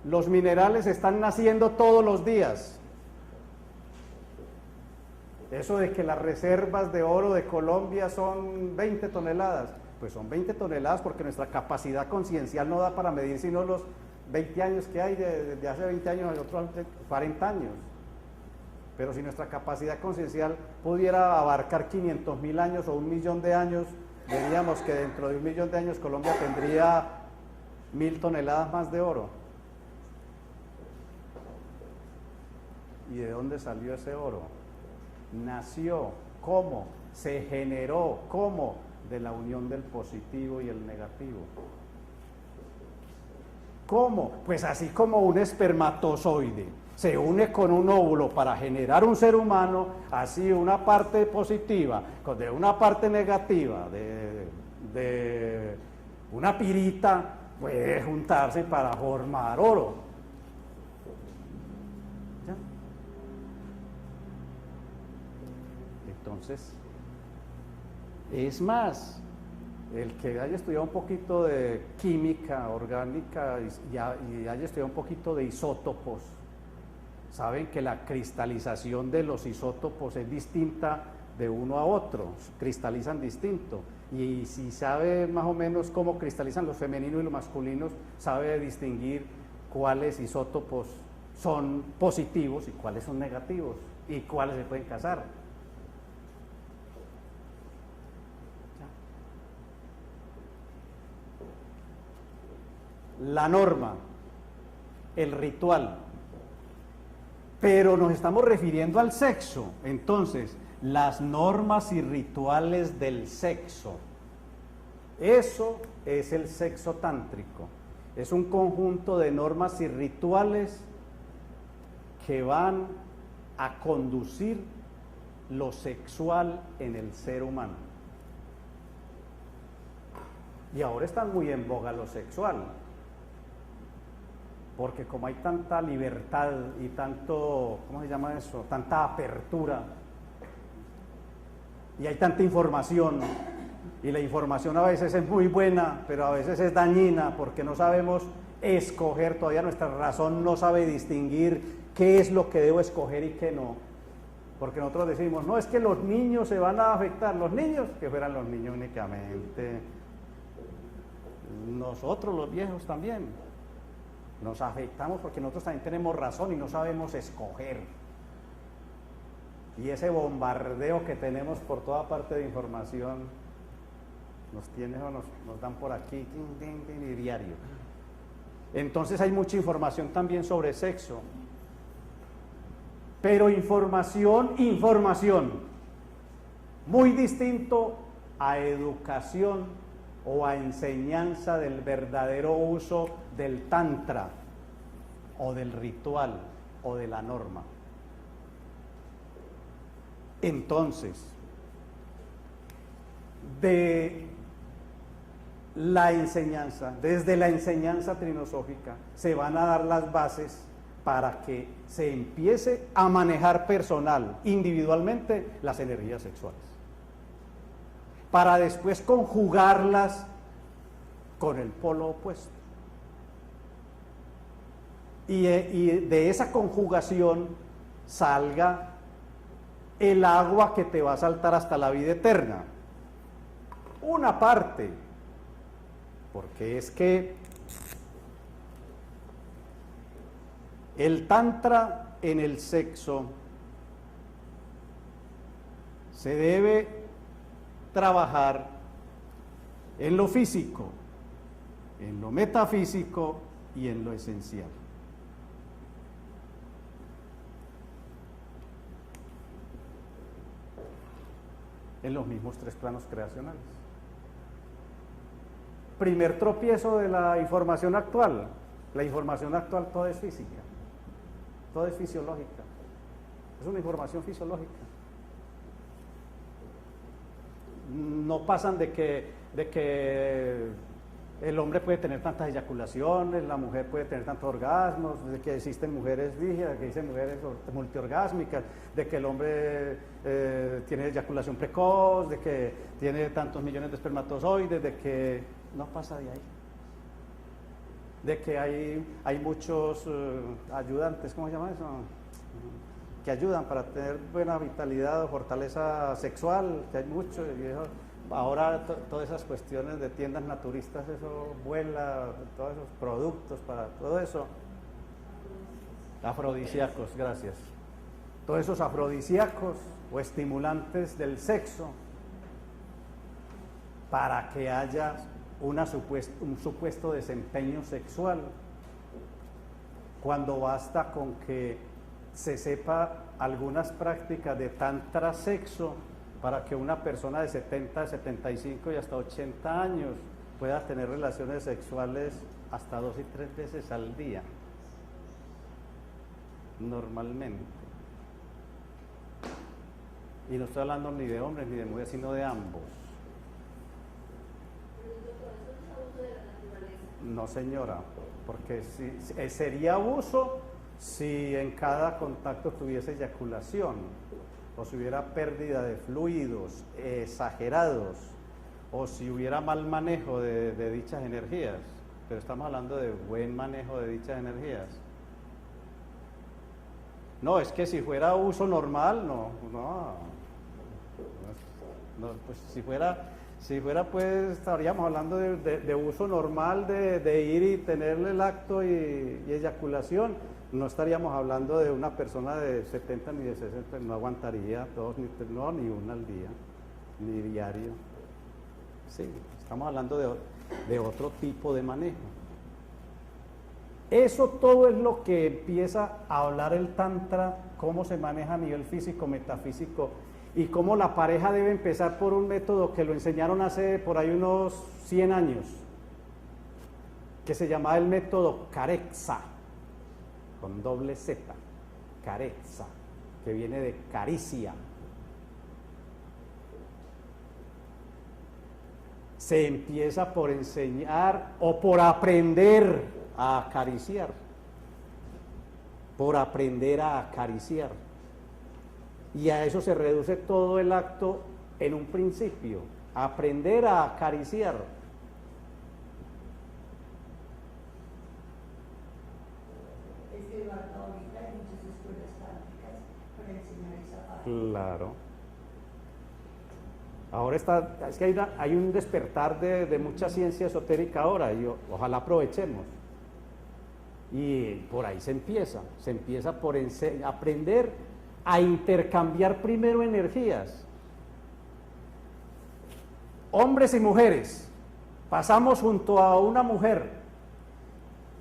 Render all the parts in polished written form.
Los minerales están naciendo todos los días. Eso de que las reservas de oro de Colombia son 20 toneladas, pues son 20 toneladas porque nuestra capacidad conciencial no da para medir sino los 20 años que hay, desde hace 20 años al otro 40 años. Pero si nuestra capacidad conciencial pudiera abarcar 500.000 años o 1.000.000 de años, veríamos que dentro de 1.000.000 de años Colombia tendría 1.000 toneladas más de oro. ¿Y de dónde salió ese oro? Nació, ¿cómo? Se generó, ¿cómo? De la unión del positivo y el negativo. ¿Cómo? Pues así como un espermatozoide se une con un óvulo para generar un ser humano, así una parte positiva de una parte negativa de una pirita puede juntarse para formar oro. ¿Ya? Entonces, es más, el que haya estudiado un poquito de química orgánica y haya estudiado un poquito de isótopos, saben que la cristalización de los isótopos es distinta de uno a otro, cristalizan distinto. Y si sabe más o menos cómo cristalizan los femeninos y los masculinos, sabe distinguir cuáles isótopos son positivos y cuáles son negativos y cuáles se pueden casar. La norma, el ritual, pero nos estamos refiriendo al sexo. Entonces, las normas y rituales del sexo, eso es el sexo tántrico, es un conjunto de normas y rituales que van a conducir lo sexual en el ser humano. Y ahora está muy en boga lo sexual, porque como hay tanta libertad y tanto, ¿cómo se llama eso? Tanta apertura, y hay tanta información, y la información a veces es muy buena, pero a veces es dañina, porque no sabemos escoger, todavía nuestra razón no sabe distinguir qué es lo que debo escoger y qué no. Porque nosotros decimos, no, es que los niños se van a afectar, los niños, que fueran los niños únicamente, nosotros los viejos también. Nos afectamos porque nosotros también tenemos razón y no sabemos escoger. Y ese bombardeo que tenemos por toda parte de información nos tiene o nos dan por aquí y diario. Entonces hay mucha información también sobre sexo. Pero información, muy distinto a educación o a enseñanza del verdadero uso del tantra o del ritual o de la norma. Entonces, de la enseñanza, desde la enseñanza trinosófica, se van a dar las bases para que se empiece a manejar personal, individualmente, las energías sexuales, para después conjugarlas con el polo opuesto. Y de esa conjugación salga el agua que te va a saltar hasta la vida eterna. Una parte, porque es que el tantra en el sexo se debe trabajar en lo físico, en lo metafísico y en lo esencial. En los mismos tres planos creacionales. Primer tropiezo de la información actual. La información actual toda es física, toda es fisiológica. Es una información fisiológica. No pasan de que el hombre puede tener tantas eyaculaciones, la mujer puede tener tantos orgasmos, de que existen mujeres rígidas, de que existen mujeres multiorgásmicas, de que el hombre tiene eyaculación precoz, de que tiene tantos millones de espermatozoides, de que no pasa de ahí. de que hay muchos ayudantes, ¿cómo se llama eso? Que ayudan para tener buena vitalidad o fortaleza sexual, que hay mucho, y eso, ahora todas esas cuestiones de tiendas naturistas, eso vuela, todos esos productos para todo eso. Afrodisíacos, gracias. Todos esos afrodisíacos o estimulantes del sexo para que haya un supuesto desempeño sexual, cuando basta con que se sepa algunas prácticas de tantra sexo para que una persona de 70, 75 y hasta 80 años pueda tener relaciones sexuales hasta 2 y 3 veces al día, normalmente. Y no estoy hablando ni de hombres ni de mujeres, sino de ambos. No, señora, porque sería abuso si en cada contacto tuviese eyaculación, o si hubiera pérdida de fluidos exagerados, o si hubiera mal manejo de dichas energías. Pero estamos hablando de buen manejo de dichas energías. No, es que si fuera uso normal, no, pues si fuera, pues estaríamos hablando de uso normal, de ir y tenerle el acto y eyaculación. No estaríamos hablando de una persona de 70 ni de 60, no aguantaría 2 ni 3, no, ni una al día, ni diario. Sí, estamos hablando de otro tipo de manejo. Eso todo es lo que empieza a hablar el Tantra, cómo se maneja a nivel físico, metafísico, y cómo la pareja debe empezar por un método que lo enseñaron hace por ahí unos 100 años, que se llamaba el método Carezza, con doble Z, Carezza, que viene de caricia. Se empieza por enseñar o por aprender a acariciar, por aprender a acariciar. Y a eso se reduce todo el acto en un principio, aprender a acariciar. Es que ahorita hay muchas escuelas tántricas para enseñar esa parte. Claro. Ahora es que hay un despertar de mucha ciencia esotérica ahora, y ojalá aprovechemos. Y por ahí se empieza por aprender a intercambiar primero energías. Hombres y mujeres, pasamos junto a una mujer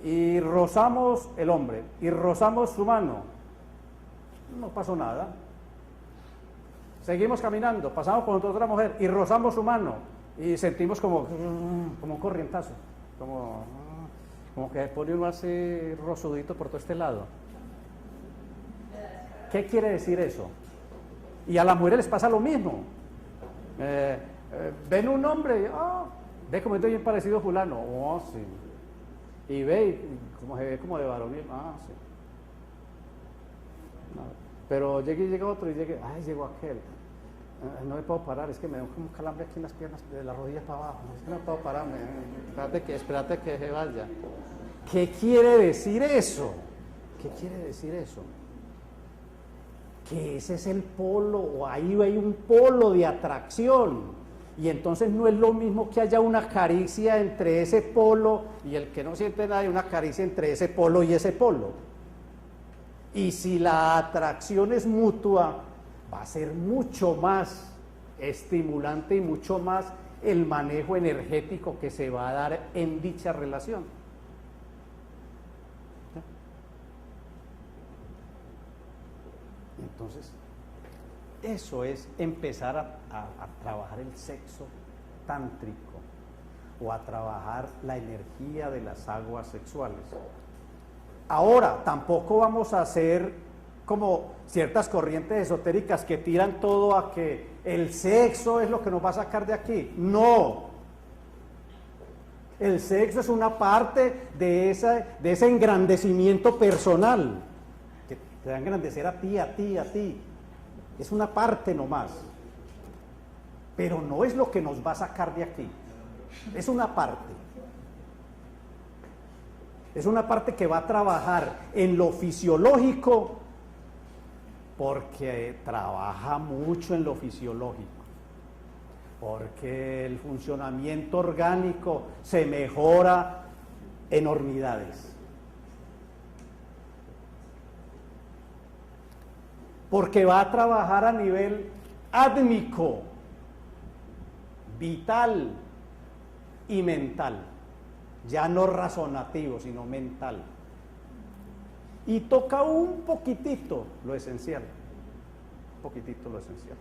y rozamos el hombre y rozamos su mano, no pasó nada. Seguimos caminando, pasamos por otra mujer y rozamos su mano y sentimos como un corrientazo, como que pone uno así rosudito por todo este lado. ¿Qué quiere decir eso? Y a las mujeres les pasa lo mismo. Ven un hombre, ve como estoy bien parecido a fulano, sí. Y ve, como se ve como de varonil, sí. No. Pero llega otro y llegó aquel. No me puedo parar, es que me da un calambre aquí en las piernas, de las rodillas para abajo. Es que no puedo pararme. Espérate que se vaya. ¿Qué quiere decir eso? ¿Qué quiere decir eso? Que ese es el polo, o ahí hay un polo de atracción, y entonces no es lo mismo que haya una caricia entre ese polo y el que no siente nada, y una caricia entre ese polo y ese polo. Y si la atracción es mutua, va a ser mucho más estimulante y mucho más el manejo energético que se va a dar en dicha relación. Entonces, eso es empezar a trabajar el sexo tántrico, o a trabajar la energía de las aguas sexuales. Ahora, tampoco vamos a hacer como ciertas corrientes esotéricas que tiran todo a que el sexo es lo que nos va a sacar de aquí. No. El sexo es una parte de ese engrandecimiento personal, que te va a engrandecer a ti, a ti, a ti. Es una parte nomás. Pero no es lo que nos va a sacar de aquí. Es una parte. Es una parte que va a trabajar en lo fisiológico, porque trabaja mucho en lo fisiológico, porque el funcionamiento orgánico se mejora enormidades. Porque va a trabajar a nivel átmico, vital y mental, ya no razonativo, sino mental. Y toca un poquitito lo esencial, un poquitito lo esencial.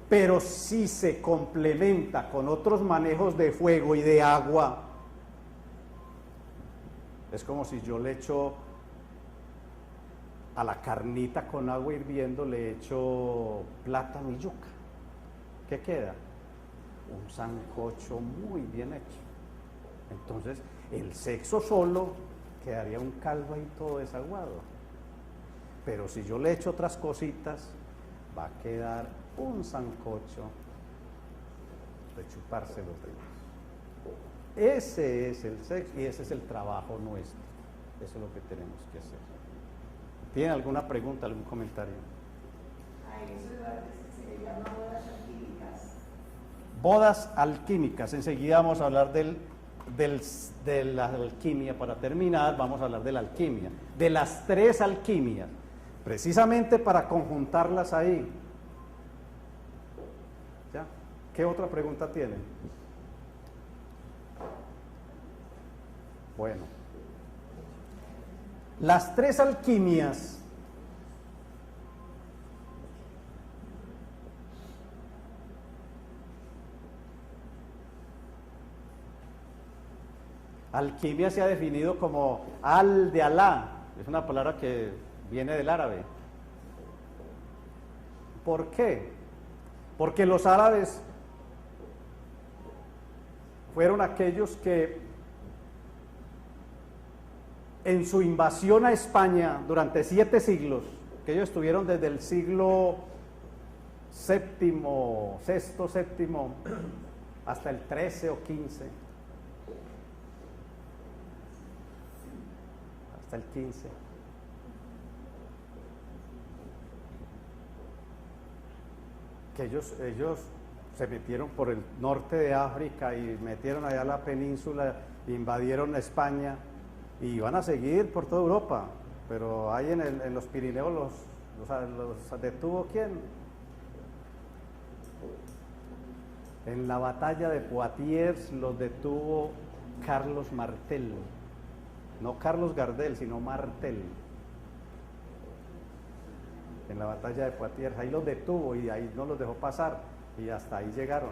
Pero si se complementa con otros manejos de fuego y de agua, es como si yo le echo a la carnita con agua hirviendo, le echo plátano y yuca. ¿Qué queda? Un sancocho muy bien hecho. Entonces, el sexo solo quedaría un caldo ahí todo desaguado. Pero si yo le echo otras cositas, va a quedar un sancocho de chuparse los dedos. Ese es el sexo y ese es el trabajo nuestro. Eso es lo que tenemos que hacer. ¿Tiene alguna pregunta, algún comentario? Eso se llama bodas alquímicas. Bodas alquímicas. Enseguida vamos a hablar de la alquimia. Para terminar, vamos a hablar de la alquimia. De las tres alquimias. Precisamente para conjuntarlas ahí. ¿Ya? ¿Qué otra pregunta tienen? Bueno. Las tres alquimias alquimia se ha definido como al de Alá, es una palabra que viene del árabe. ¿Por qué? Porque los árabes fueron aquellos que en su invasión a España durante 7 siglos, que ellos estuvieron desde el siglo VII, VI, VII, hasta el 13 o 15, hasta el 15. Que ellos se metieron por el norte de África y metieron allá la península, invadieron España. Y van a seguir por toda Europa, pero ahí en los Pirineos los detuvo ¿quién? En la batalla de Poitiers los detuvo Carlos Martel, no Carlos Gardel, sino Martel. En la batalla de Poitiers, ahí los detuvo y ahí no los dejó pasar y hasta ahí llegaron,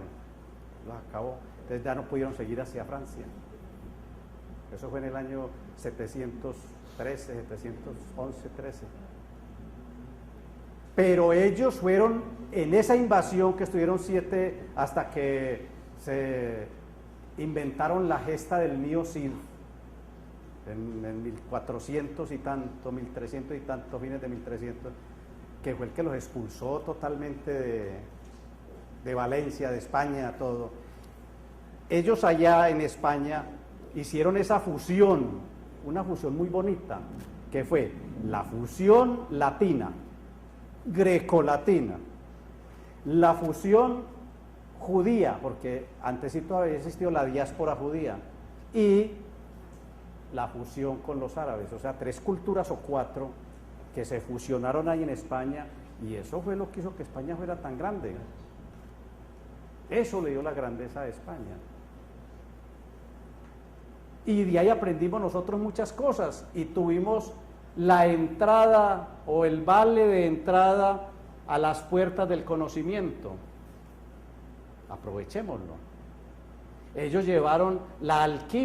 los acabó. Entonces ya no pudieron seguir hacia Francia. Eso fue en el año 713, 711, 13. Pero ellos fueron en esa invasión que estuvieron 7 hasta que se inventaron la gesta del Mío Cid en 1400 y tanto, 1300 y tanto, fines de 1300, que fue el que los expulsó totalmente de Valencia, de España, todo. Ellos allá en España hicieron esa fusión, una fusión muy bonita, que fue la fusión latina, grecolatina, la fusión judía, porque antesito había existido la diáspora judía, y la fusión con los árabes, o sea, 3 culturas o 4 que se fusionaron ahí en España, y eso fue lo que hizo que España fuera tan grande. Eso le dio la grandeza a España. Y de ahí aprendimos nosotros muchas cosas y tuvimos la entrada o el vale de entrada a las puertas del conocimiento. Aprovechémoslo. Ellos llevaron la alquimia.